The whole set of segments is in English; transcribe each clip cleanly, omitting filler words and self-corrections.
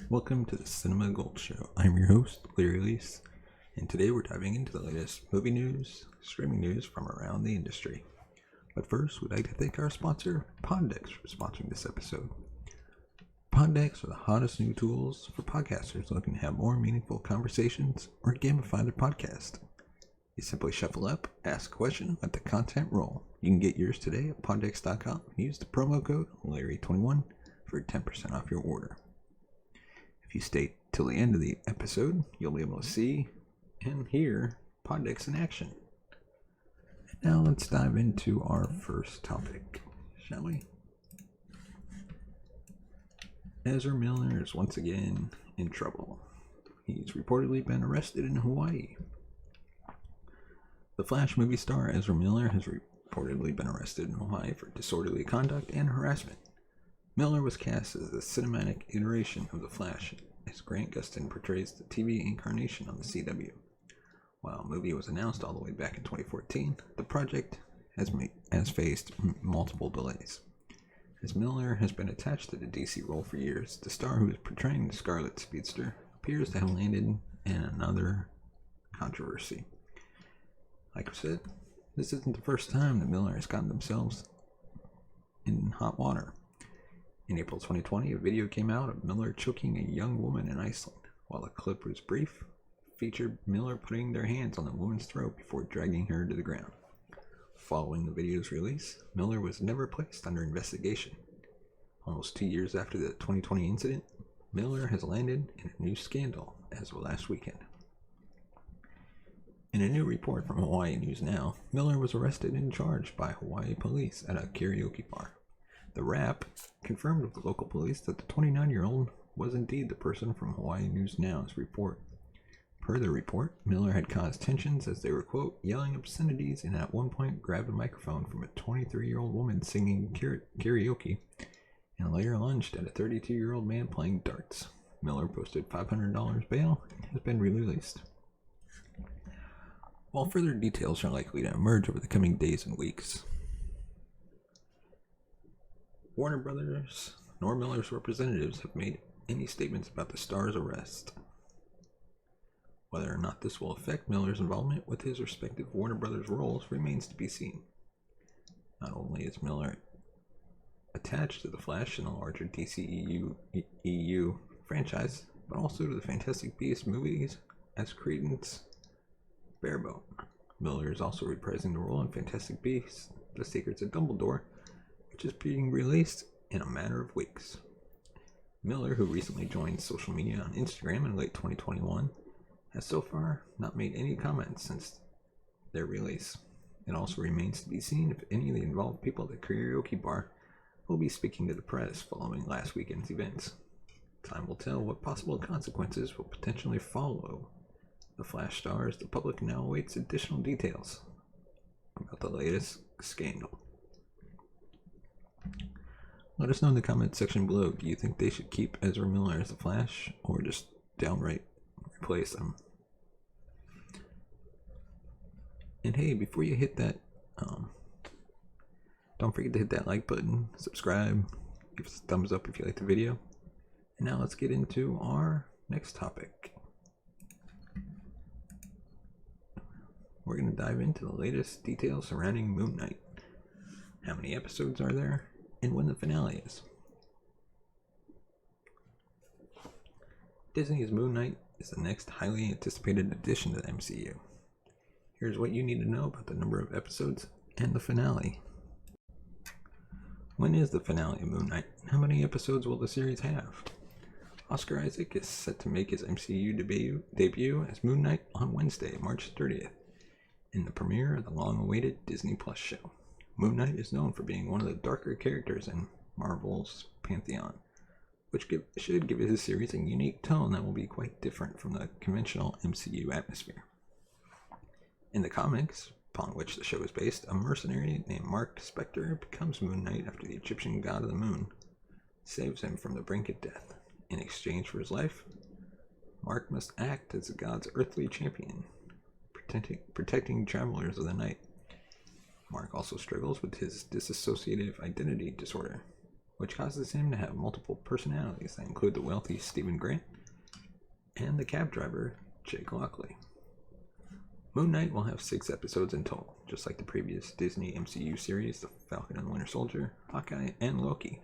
Welcome to the Cinema Gold Show. I'm your host, Larry Lease, and today we're diving into the latest movie news, streaming news from around the industry. But first, we'd like to thank our sponsor, Pondex, for sponsoring this episode. Pondex are the hottest new tools for podcasters looking to have more meaningful conversations or gamify their podcast. You simply shuffle up, ask a question, let the content roll. You can get yours today at Pondex.com and use the promo code Larry21 for 10% off your order. If you stay till the end of the episode, you'll be able to see and hear Pondex in action. And now let's dive into our first topic, shall we? Ezra Miller is once again in trouble. He's reportedly been arrested in Hawaii. The Flash movie star Ezra Miller has reportedly been arrested in Hawaii for disorderly conduct and harassment. Miller was cast as the cinematic iteration of The Flash, as Grant Gustin portrays the TV incarnation on the CW. While the movie was announced all the way back in 2014, the project has faced multiple delays. As Miller has been attached to the DC role for years, the star who is portraying the Scarlet Speedster appears to have landed in another controversy. Like I said, this isn't the first time that Miller has gotten themselves in hot water. In April 2020, a video came out of Miller choking a young woman in Iceland. While the clip was brief, it featured Miller putting their hands on the woman's throat before dragging her to the ground. Following the video's release, Miller was never placed under investigation. Almost 2 years after the 2020 incident, Miller has landed in a new scandal as of last weekend. In a new report from Hawaii News Now, Miller was arrested and charged by Hawaii police at a karaoke bar. The rap confirmed with the local police that the 29-year-old was indeed the person from Hawaii News Now's report. Per the report, Miller had caused tensions as they were, quote, yelling obscenities and at one point grabbed a microphone from a 23-year-old woman singing karaoke and later lunged at a 32-year-old man playing darts. Miller posted $500 bail and has been released. While further details are likely to emerge over the coming days and weeks, Warner Brothers nor Miller's representatives have made any statements about the star's arrest. Whether or not this will affect Miller's involvement with his respective Warner Brothers roles remains to be seen. Not only is Miller attached to the Flash and the larger DCEU franchise, but also to the Fantastic Beasts movies as Credence Barebone. Miller is also reprising the role in Fantastic Beasts: The Secrets of Dumbledore, which is being released in a matter of weeks. Miller, who recently joined social media on Instagram in late 2021, has so far not made any comments since their release. It also remains to be seen if any of the involved people at the karaoke bar will be speaking to the press following last weekend's events. Time will tell what possible consequences will potentially follow the Flash star as the public now awaits additional details about the latest scandal. Let us know in the comment section below. Do you think they should keep Ezra Miller as the Flash or just downright replace him? And hey, before you hit that, don't forget to hit that like button, subscribe, give us a thumbs up if you like the video. And now let's get into our next topic. We're going to dive into the latest details surrounding Moon Knight. How many episodes are there, and when the finale is. Disney's Moon Knight is the next highly anticipated addition to the MCU. Here's what you need to know about the number of episodes and the finale. When is the finale of Moon Knight? How many episodes will the series have? Oscar Isaac is set to make his MCU debut as Moon Knight on Wednesday, March 30th, in the premiere of the long-awaited Disney Plus show. Moon Knight is known for being one of the darker characters in Marvel's pantheon, which should give his series a unique tone that will be quite different from the conventional MCU atmosphere. In the comics, upon which the show is based, a mercenary named Mark Spector becomes Moon Knight after the Egyptian god of the moon saves him from the brink of death. In exchange for his life, Mark must act as the god's earthly champion, protecting travelers of the night. Mark also struggles with his dissociative identity disorder, which causes him to have multiple personalities that include the wealthy Stephen Grant and the cab driver Jake Lockley. Moon Knight will have 6 episodes in total, just like the previous Disney MCU series, The Falcon and the Winter Soldier, Hawkeye, and Loki.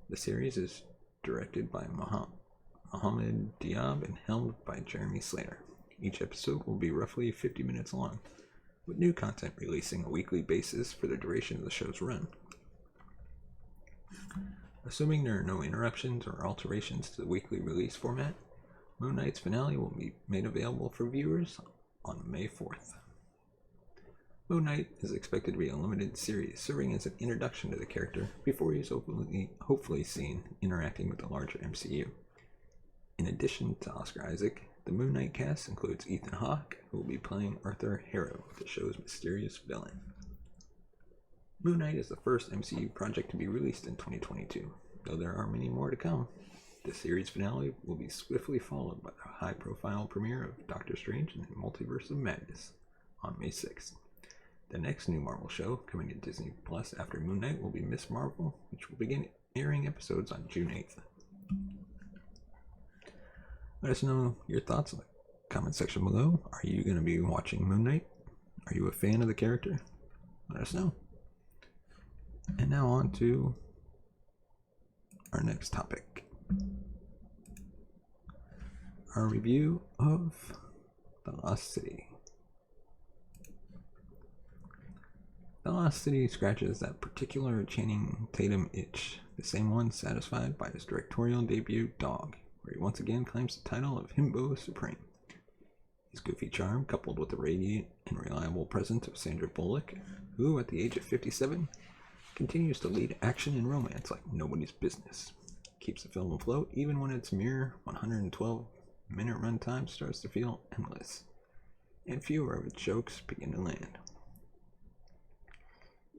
The series is directed by Mohamed Diab and helmed by Jeremy Slater. Each episode will be roughly 50 minutes long, with new content releasing on a weekly basis for the duration of the show's run. Assuming there are no interruptions or alterations to the weekly release format, Moon Knight's finale will be made available for viewers on May 4th. Moon Knight is expected to be a limited series, serving as an introduction to the character before he is hopefully seen interacting with the larger MCU. In addition to Oscar Isaac, the Moon Knight cast includes Ethan Hawke, who will be playing Arthur Harrow, the show's mysterious villain. Moon Knight is the first MCU project to be released in 2022, though there are many more to come. The series finale will be swiftly followed by the high-profile premiere of Doctor Strange and the Multiverse of Madness on May 6th. The next new Marvel show coming to Disney Plus after Moon Knight will be Miss Marvel, which will begin airing episodes on June 8th. Let us know your thoughts in the comment section below. Are you going to be watching Moon Knight? Are you a fan of the character? Let us know. And now on to our next topic. Our review of The Lost City. The Lost City scratches that particular Channing Tatum itch, the same one satisfied by his directorial debut, Dog, where he once again claims the title of Himbo Supreme. His goofy charm, coupled with the radiant and reliable presence of Sandra Bullock, who, at the age of 57, continues to lead action and romance like nobody's business, keeps the film afloat even when its mere 112-minute runtime starts to feel endless, and fewer of its jokes begin to land.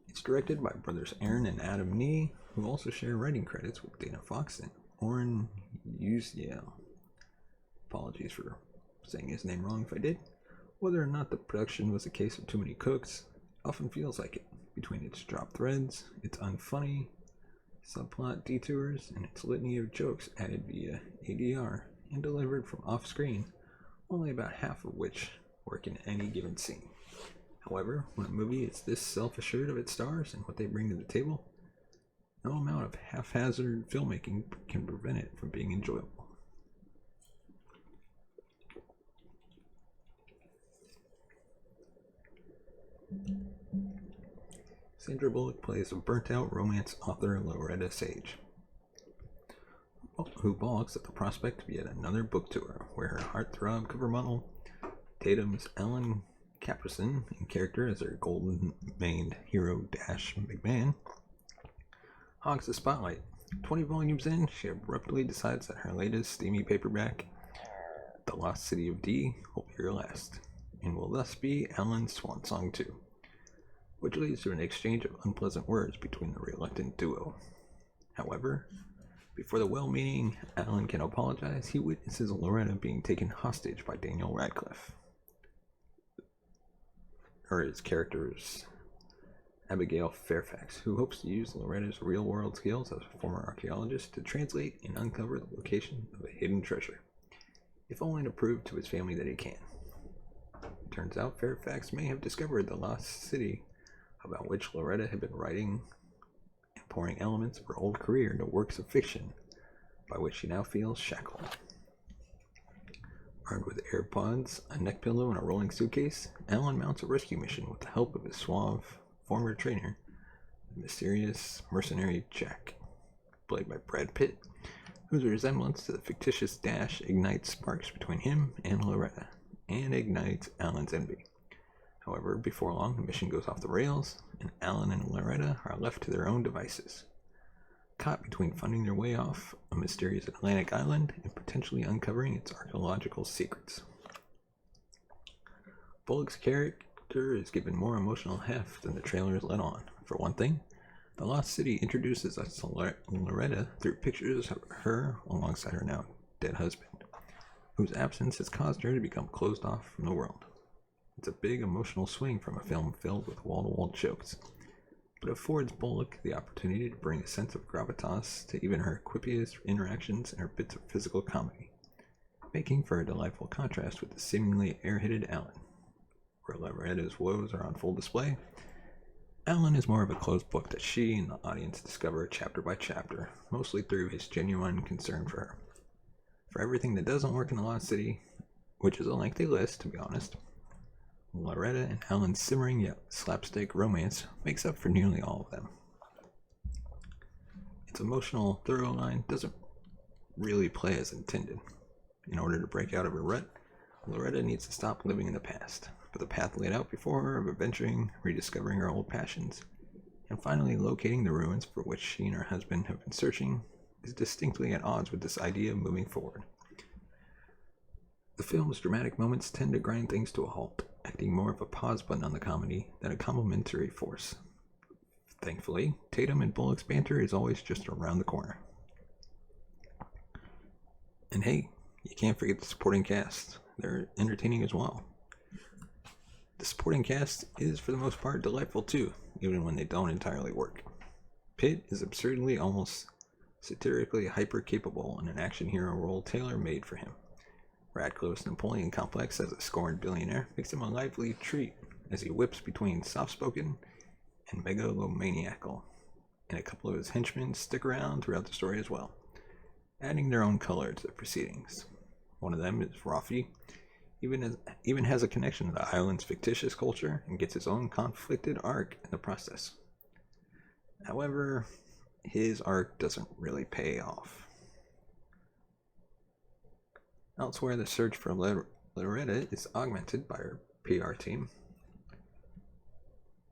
It's directed by brothers Aaron and Adam Nee, who also share writing credits with Dana Fox and Oren Uziel. Apologies for saying his name wrong if I did. Whether or not the production was a case of too many cooks, often feels like it, between its dropped threads, its unfunny subplot detours, and its litany of jokes added via ADR and delivered from off-screen, only about half of which work in any given scene. However, when a movie is this self-assured of its stars and what they bring to the table, no amount of haphazard filmmaking can prevent it from being enjoyable. Sandra Bullock plays a burnt-out romance author, Loretta Sage, who balks at the prospect of yet another book tour, where her heartthrob cover model, Tatum's Ellen Caprison, in character as her golden-maned hero Dash McMahon, hogs the spotlight. 20 volumes in, she abruptly decides that her latest steamy paperback, The Lost City of D, will be her last, and will thus be Ellen's swan song too, which leads to an exchange of unpleasant words between the reluctant duo. However, before the well-meaning Alan can apologize, he witnesses Loretta being taken hostage by Daniel Radcliffe, or his character's Abigail Fairfax, who hopes to use Loretta's real-world skills as a former archaeologist to translate and uncover the location of a hidden treasure, if only to prove to his family that he can. It turns out Fairfax may have discovered the lost city about which Loretta had been writing and pouring elements of her old career into works of fiction by which she now feels shackled. Armed with AirPods, a neck pillow, and a rolling suitcase, Alan mounts a rescue mission with the help of his suave former trainer, the mysterious mercenary Jack, played by Brad Pitt, whose resemblance to the fictitious Dash ignites sparks between him and Loretta, and ignites Alan's envy. However, before long, the mission goes off the rails, and Alan and Loretta are left to their own devices, caught between finding their way off a mysterious Atlantic island and potentially uncovering its archaeological secrets. Bullock's character is given more emotional heft than the trailers let on. For one thing, The Lost City introduces us to Loretta through pictures of her alongside her now dead husband, whose absence has caused her to become closed off from the world. It's a big emotional swing from a film filled with wall-to-wall jokes. but affords Bullock the opportunity to bring a sense of gravitas to even her quippiest interactions and her bits of physical comedy, making for a delightful contrast with the seemingly airheaded Alan. Where Loretta's woes are on full display, Alan is more of a closed book that she and the audience discover chapter by chapter, mostly through his genuine concern for her. For everything that doesn't work in the Lost City, which is a lengthy list, to be honest, Loretta and Alan's simmering yet slapstick romance makes up for nearly all of them. Its emotional through line doesn't really play as intended. In order to break out of her rut, Loretta needs to stop living in the past, but the path laid out before her of adventuring, rediscovering her old passions, and finally locating the ruins for which she and her husband have been searching is distinctly at odds with this idea of moving forward. The film's dramatic moments tend to grind things to a halt, acting more of a pause button on the comedy than a complementary force. Thankfully, Tatum and Bullock's banter is always just around the corner. And hey, you can't forget the supporting cast. They're entertaining as well. The supporting cast is for the most part delightful too, even when they don't entirely work. Pitt is absurdly, almost satirically hyper-capable in an action hero role tailor-made for him. Radcliffe's Napoleon complex as a scorned billionaire makes him a lively treat as he whips between soft-spoken and megalomaniacal, and a couple of his henchmen stick around throughout the story as well, adding their own color to the proceedings. One of them is Rafi, even has a connection to the island's fictitious culture and gets his own conflicted arc in the process. However, his arc doesn't really pay off. Elsewhere, the search for Loretta is augmented by her PR team,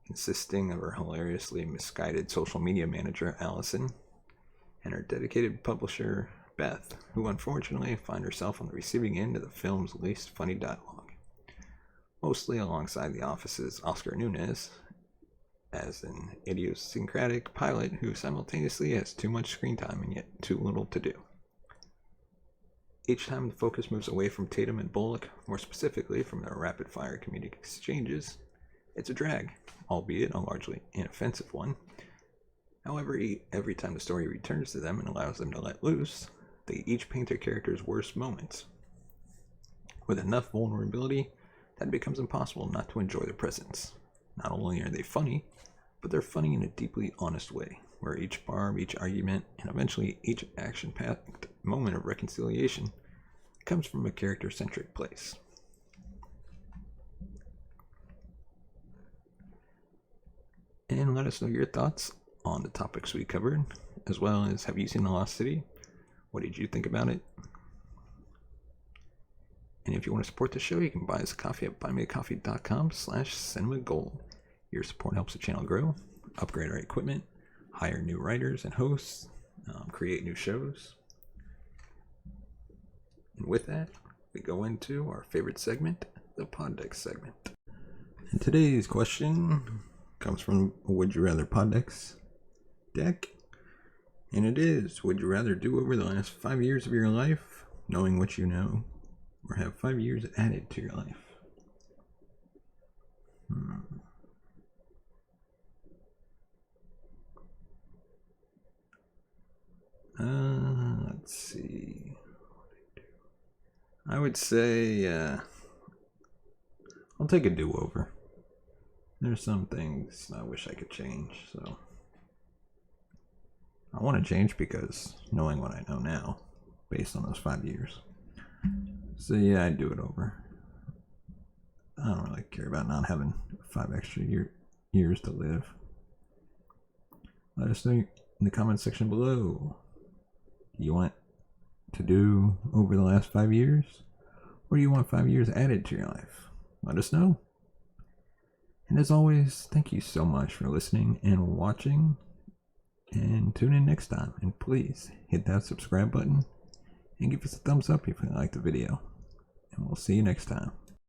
consisting of her hilariously misguided social media manager, Allison, and her dedicated publisher, Beth, who unfortunately finds herself on the receiving end of the film's least funny dialogue, mostly alongside The Office's Oscar Nunez, as an idiosyncratic pilot who simultaneously has too much screen time and yet too little to do. Each time the focus moves away from Tatum and Bullock, more specifically from their rapid-fire comedic exchanges, it's a drag, albeit a largely inoffensive one. However, every time the story returns to them and allows them to let loose, they each paint their characters' worst moments, with enough vulnerability that it becomes impossible not to enjoy their presence. Not only are they funny, but they're funny in a deeply honest way, where each barb, each argument, and eventually each action-packed moment of reconciliation comes from a character-centric place. And let us know your thoughts on the topics we covered, as well as have you seen The Lost City? What did you think about it? And if you want to support the show, you can buy us a coffee at buymeacoffee.com/cinemagold. Your support helps the channel grow, upgrade our equipment, hire new writers and hosts, create new shows. And with that, we go into our favorite segment, the Pondex segment. And today's question comes from a Would You Rather Pondex deck. And it is, would you rather do over the last 5 years of your life, knowing what you know, or have 5 years added to your life? Let's see. I would say, I'll take a do-over. There's some things I wish I could change, so I want to change because knowing what I know now, based on those 5 years. So yeah, I'd do it over. I don't really care about not having 5 extra years to live. Let us know in the comment section below. Do you want to do over the last 5 years? Or do you want 5 years added to your life? Let us know. And as always, thank you so much for listening and watching. And tune in next time. And please hit that subscribe button and give us a thumbs up if you like the video. And we'll see you next time.